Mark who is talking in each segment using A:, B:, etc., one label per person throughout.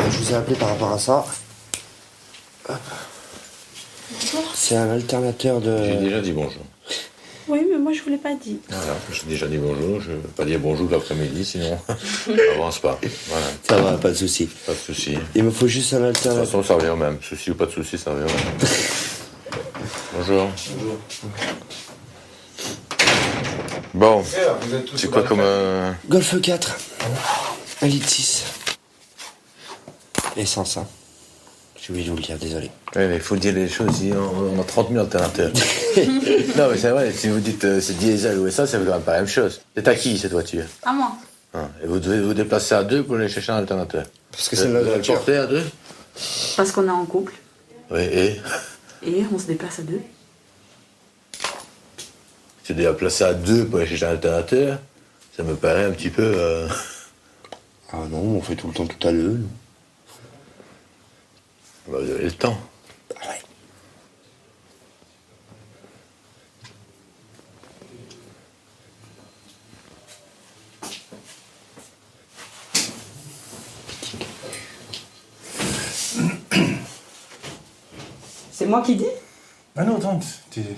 A: je vous ai appelé par rapport à ça. Hop. C'est un alternateur de...
B: J'ai déjà dit bonjour.
C: Oui, mais moi je vous l'ai pas dit.
B: Voilà, j'ai déjà dit bonjour. Je ne vais pas dire bonjour l'après-midi, sinon ça avance pas. Voilà.
A: Ça va, pas de souci.
B: Pas de souci.
A: Il me faut juste un
B: De toute
A: alternateur.
B: façon, ça revient au même. Souci ou pas de souci, ça revient au même. Bonjour.
D: Bonjour.
B: Bon,
D: Vous êtes tous
B: c'est
D: au
B: quoi
D: bal
B: comme...
D: de
A: Golf 4. 1 litre 6. Essence, hein. J'ai oublié de vous le dire, désolé.
B: Oui, mais il faut dire les choses ici. On a 30 000 alternateurs. Non, mais c'est vrai, si vous dites c'est diesel ou essence, ça veut quand même pas la même chose. C'est à qui cette voiture?
C: À moi.
B: Et vous devez vous déplacer à deux pour aller chercher un alternateur.
A: Parce que c'est la
B: Vous allez
A: voiture.
B: porter à deux?
C: Parce qu'on est en couple
B: Oui, et
C: et on se déplace à deux.
B: se déplacer à deux pour aller chercher un alternateur, ça me paraît un petit peu...
A: Ah non, on fait tout le temps tout à l'heure.
B: Bah, vous avez le temps.
A: Ah ouais.
E: C'est moi qui dis?
D: Ah non, attends,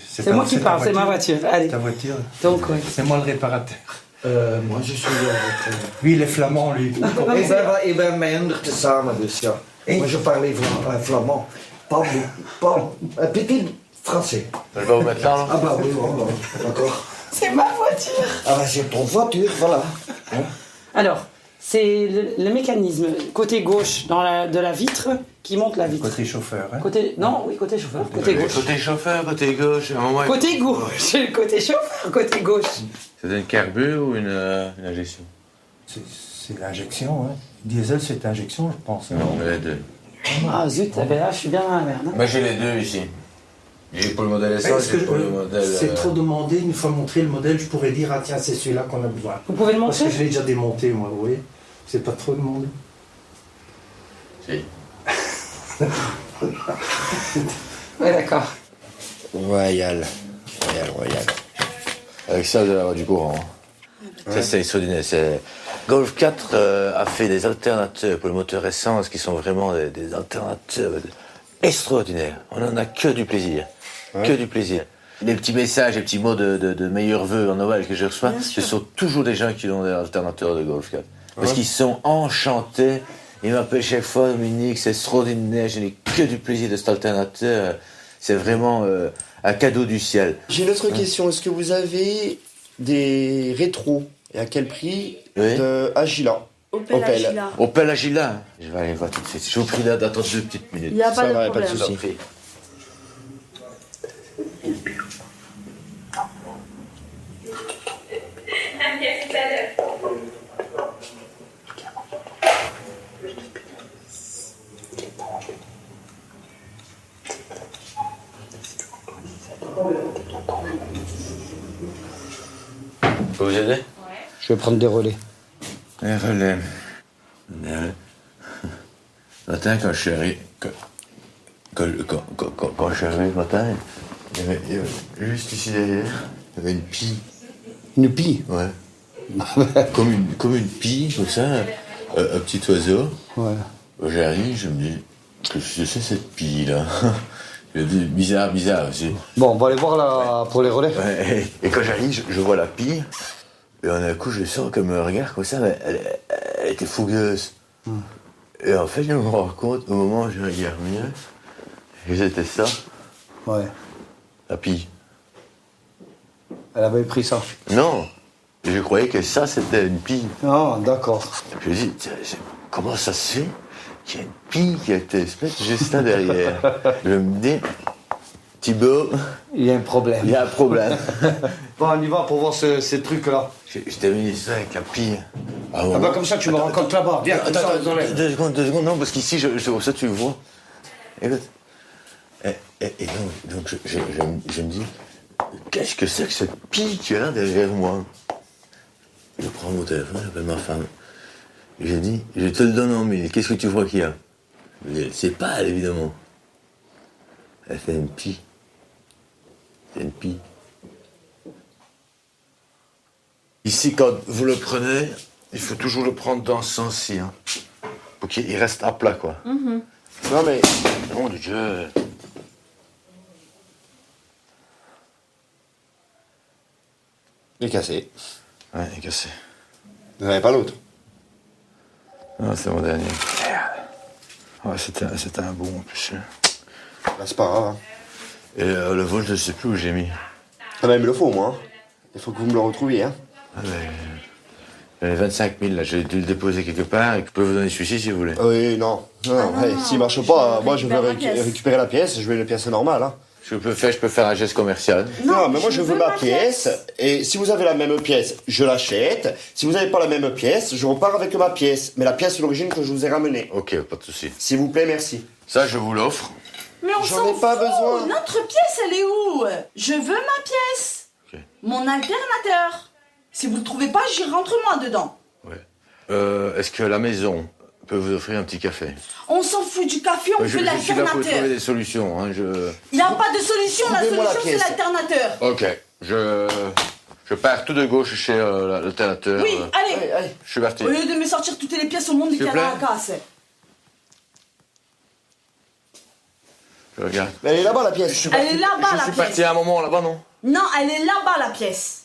E: C'est moi qui parle, c'est ma voiture. Allez.
D: Ta voiture.
E: Donc, oui.
D: C'est moi le réparateur.
F: Moi, je suis le
D: Lui, il est flamand, lui.
F: Ik ben minder tezamen, dus ja. Moi, je parlais flamand. Pas un petit français.
B: Je vais vous mettre là,
F: Ah bah oui, bon, d'accord.
E: C'est ma voiture.
F: Ah bah c'est ton voiture, voilà.
E: Alors, c'est le mécanisme côté gauche de la vitre qui monte la vitre.
D: Côté chauffeur, hein.
E: Non, oui, côté chauffeur, côté gauche.
B: Côté chauffeur, côté gauche, à un moment...
E: Côté gauche, côté chauffeur, côté gauche.
B: C'est une carbure ou une injection?
D: C'est l'injection, hein. Diesel, c'est injection, je pense. hein.
B: Non, mais les deux.
E: Ah zut, eh ben là, je suis bien dans la merde. hein.
B: Moi j'ai les deux ici. J'ai pour le modèle essence,
F: Est-ce que
B: j'ai pour le modèle...
F: c'est trop demandé, une fois montré le modèle, je pourrais dire, ah tiens, c'est celui-là qu'on a besoin.
E: Vous pouvez le
F: Parce
E: montrer?
F: que je l'ai déjà démonté, moi, vous voyez. C'est pas trop demandé.
B: Si.
E: Ouais, d'accord.
A: Royal.
B: Avec ça, vous allez avoir du courant. hein. Ça, c'est extraordinaire. Golf 4 a fait des alternateurs pour le moteur essence qui sont vraiment des alternateurs extraordinaires. On n'en a que du plaisir. Que du plaisir. Les petits messages, les petits mots de meilleurs vœux en Noël que je reçois, ce sont toujours des gens qui ont des alternateurs de Golf 4. Parce qu'ils sont enchantés. Ils m'appellent chaque fois, Dominique, c'est extraordinaire, je n'ai que du plaisir de cet alternateur. C'est vraiment un cadeau du ciel.
A: J'ai une autre question. Est-ce que vous avez des rétros? Et à quel prix?
B: Oui.
A: De Agila.
C: Opel Agila.
B: Opel Agila. Je vais aller voir tout de suite. Je vous prie d'attendre 2 petites minutes.
C: Il n'y a
A: Ça
C: pas de
A: va,
C: problème.
A: pas de souci.
B: Je peux vous aider?
A: Je vais prendre des relais.
B: Les relais. Le matin, quand je suis arrivé... Quand je suis arrivé ce matin, il y avait juste ici derrière, il y avait une pie.
A: Une pie?
B: Ouais. comme une pie, comme ça, un petit oiseau.
A: Ouais.
B: J'arrive, je me dis, qu'est-ce que c'est cette pie-là? Je me dis, bizarre.
A: Bon, on va aller voir là pour les relais.
B: Ouais, et quand j'arrive, je vois la pie, et d'un coup, je sens comme un regard comme ça, mais elle était fougueuse. Et en fait, je me rends compte, au moment où je regarde mieux, que c'était ça,
A: Ouais.
B: la pie.
A: Elle avait pris ça.
B: Non, je croyais que ça, c'était une pie.
A: Ah, d'accord.
B: Je me dis, tiens, comment ça se fait qu'il y a une pie qui a été faite juste là derrière? Je me dis, Thibaut,
A: Il y a un problème.
B: il y a un problème.
A: Bon, on y va pour voir ces trucs-là.
B: Je t'ai mis ça avec la pie.
A: Ah bah comme ça, tu me rencontres là-bas. Viens, comme ça, on enlève.
B: 2 secondes, non, parce qu'ici, ça tu le vois. Écoute. Et donc je me dis, qu'est-ce que c'est que cette pie qui est là derrière moi? Je prends mon téléphone, j'appelle ma femme. Je dis, je te le donne en mille, qu'est-ce que tu vois qu'il y a? C'est pas elle, évidemment. Elle fait une pie. C'est une pie. Ici, quand vous le prenez, il faut toujours le prendre dans ce sens-ci, hein, pour Donc il reste à plat, quoi.
A: Non, mais.
B: Nom de Dieu.
A: Il est cassé.
B: Ouais, il est cassé.
A: Vous n'avez pas l'autre.
B: Non, c'est mon dernier. Merde. Ouais, c'était un bon en plus.
A: Bah, c'est pas grave. Hein.
B: Et le vôtre, je ne sais plus où j'ai mis.
A: Ah, bah, il me le faut, moi. Hein. Il faut que vous me le retrouviez. Hein.
B: Ah, mais, les 25 000, là, j'ai dû le déposer quelque part et je peux vous donner celui-ci si vous voulez.
A: Oui, non. Non, hey, s'il marche pas, moi, je veux récupérer la pièce. Je veux une pièce normale. Hein.
B: Je peux faire un geste commercial.
A: Non, mais moi je veux ma pièce. Et si vous avez la même pièce, je l'achète. Si vous n'avez pas la même pièce, je repars avec ma pièce. Mais la pièce d'origine que je vous ai ramenée.
B: Ok, pas de souci.
A: S'il vous plaît, merci.
B: Ça, je vous l'offre.
C: Mais on
A: J'en
C: s'en
A: ai pas
C: fout.
A: besoin.
C: Notre pièce, elle est où? Je veux ma pièce.
B: Ok.
C: Mon alternateur. Si vous le trouvez pas, j'y rentre moi dedans.
B: Ouais. Est-ce que la maison peut vous offrir un petit café?
C: On s'en fout du café, on
B: Je
C: fait
B: suis là pour trouver
C: l'alternateur.
B: des solutions. Hein,
C: Il n'y a pas de solution, la
A: Trouvez-moi la
C: solution c'est
A: pièce.
C: l'alternateur.
B: Ok, je pars tout de gauche chez l'alternateur.
C: Oui, allez.
A: Allez.
B: Je suis parti.
C: Au lieu de me sortir toutes les pièces au monde du
B: S'il vous plaît.
C: Caracas.
B: Je regarde.
A: Mais elle est là-bas, la pièce.
C: Elle est là-bas
B: Je
C: la
B: suis
C: pièce.
B: parti à un moment là-bas, non?
C: Non, elle est là-bas la pièce.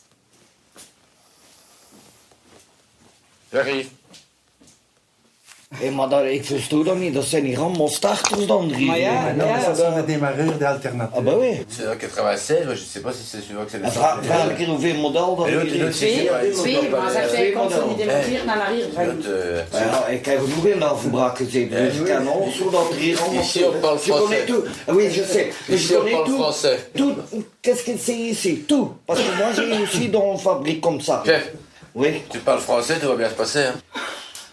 B: J'arrive.
F: Hé, maar ik verstoor dat niet. Dat zijn die rammelstarters dan, drie.
E: Maar ja,
D: Non,
E: ja.
D: ça c'est un démarreur d'alternative.
F: Ah bah oui.
B: C'est dans 96, je sais pas si c'est celui-là que c'est le
F: Vraag een keer hoeveel model dat
B: Et l'autre,
F: hier is.
E: Twee, maar zij zei consolider
B: Hey.
E: montiert naar naar hier.
F: Ja, ik heb genoeg in de afbraak gezeten. Dus ik kan alles zodat er hier allemaal...
B: Ici, on parle
F: Je connais
B: français.
F: tout. Ah oui, je sais. Mais
B: Ici,
F: je
B: on
F: connais
B: parle
F: tout.
B: français.
F: Tout. Qu'est-ce que c'est ici? Tout. Parce que moi, j'ai aussi dans une fabrique comme ça.
B: Jeff,
F: Oui.
B: tu parles français, tout va bien se passer. Hein.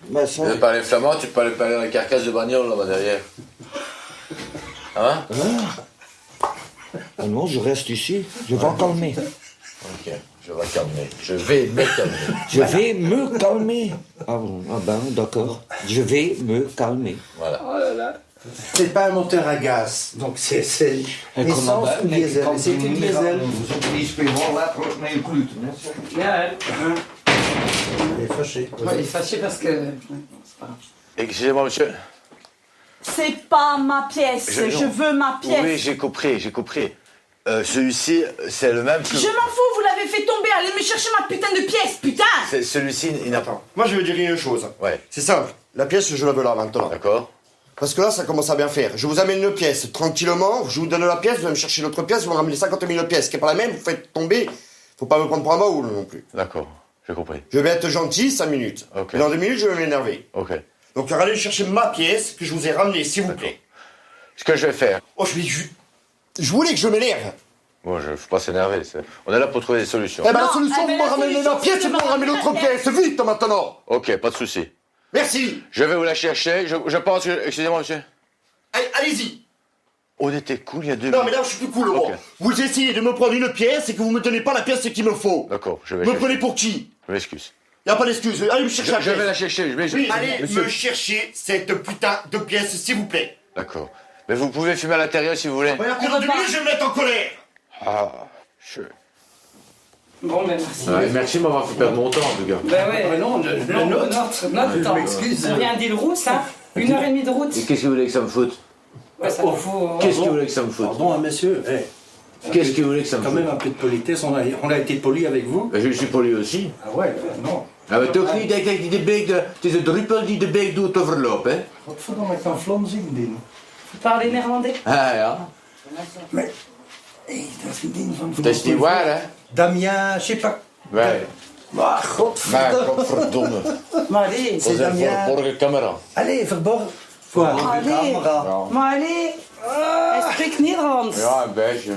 F: Mais
B: Tu
F: ça...
B: veux parler flamand, tu peux aller parler dans les carcasses de bagnole là-bas derrière. Hein?
F: Ah non, je reste ici. Je vais calmer.
B: Ok, je vais calmer. Je vais me calmer.
F: Je vais me calmer. Ah bon, ah ben, d'accord. Je vais me calmer.
B: Voilà.
D: C'est pas un moteur à gaz, donc c'est essence ou diesel. C'est une diesel.
E: Ja, hè.
D: Il est fâché.
E: Maar il est fâché parce que... C'est pas grave.
B: Excusez-moi, monsieur.
C: C'est pas ma pièce, je veux ma pièce.
B: Oui, j'ai compris, j'ai compris. Celui-ci, c'est le même que...
C: Je m'en fous, vous l'avez fait tomber, allez me chercher ma putain de pièce, putain.
B: Celui-ci, il n'a pas...
A: Attends, moi je veux dire une chose.
B: Ouais.
A: C'est simple. La pièce, je la veux là maintenant.
B: D'accord.
A: Parce que là, ça commence à bien faire. Je vous amène une pièce tranquillement, je vous donne la pièce, vous allez me chercher l'autre pièce, vous me ramenez 50 000 pièces, qui n'est pas la même, vous faites tomber. Faut pas me prendre pour un baoul non plus.
B: D'accord, j'ai compris.
A: Je vais être gentil 5 minutes.
B: Ok.
A: Et dans 2 minutes, je vais m'énerver.
B: Ok.
A: Donc, allez chercher ma pièce que je vous ai ramenée, s'il vous plaît.
B: Ce que je vais faire...
A: Oh, je voulais que je m'énerve.
B: Bon, je ne faut pas s'énerver. On est là pour trouver des solutions.
A: Eh ben,
C: Non,
A: la solution,
C: eh ben,
A: vous me
C: la
A: ramenez
C: solution,
A: la pièce
C: c'est
A: et
C: de
A: vous me
C: me
A: ramenez
C: ramener
A: l'autre
C: la
A: pièce. Vite, maintenant.
B: Ok, pas de souci.
A: Merci.
B: Je vais vous la chercher. Je pense que... Excusez-moi, monsieur.
A: Allez-y.
B: On était cool il y a 2
A: Non,
B: minutes.
A: mais là, je suis plus cool.
B: Ok.
A: Bon. Vous essayez de me prendre une pièce et que vous me donnez pas la pièce qu'il me faut.
B: D'accord, je vais
A: Me
B: chercher.
A: prenez pour qui?
B: Je m'excuse.
A: Y a pas d'excuse. Allez me chercher la
B: Je
A: pièce.
B: vais la chercher.
A: Oui, allez
B: Monsieur.
A: me chercher cette putain de pièce, s'il vous plaît.
B: D'accord. Mais vous pouvez fumer à l'intérieur si vous voulez.
A: Ouais, après, dans 2 minutes, je vais me mettre en colère.
B: Ah, je...
E: Bon, ben merci.
B: Ouais, merci de m'avoir fait perdre mon temps, en tout cas.
E: Ben ouais.
D: Ah non,
E: Non, notre temps.
D: m'excuse.
E: On vient d'île route, ça. 1h30 de route.
B: Et qu'est-ce que vous voulez que ça me foute?
E: Ouais, ça nous fout...
B: Qu'est-ce que vous voulez que ça me foute?
D: Pardon, hein, monsieur.
B: Qu'est-ce que vous voulez que ça me
D: Quand
B: foute?
D: même un peu de politesse, on a été poli avec vous.
B: Je suis poli aussi.
D: Ah ouais, non.
B: Ah, maar toch niet, kijk, die de beek, het is een druppel die de beek doet overlopen, hè?
D: Wat verdomme, ik kan Vlaams indienen.
E: Vous parlez néerlandais?
B: Ah, ja.
D: Maar, hé, dat is een ding van...
B: Dat is niet waar, hè?
D: Damien, je sais pas...
B: Ouais.
D: Ah, godverdomme.
B: Maar, godverdomme.
E: Maar allez.
B: Dat is een
D: Damien.
B: verborgen camera.
D: Allez, verborgen. Quoi?
E: Allee.
B: Ja.
E: Maar allez. Hij spreekt Nederlands.
B: Ja, een beetje.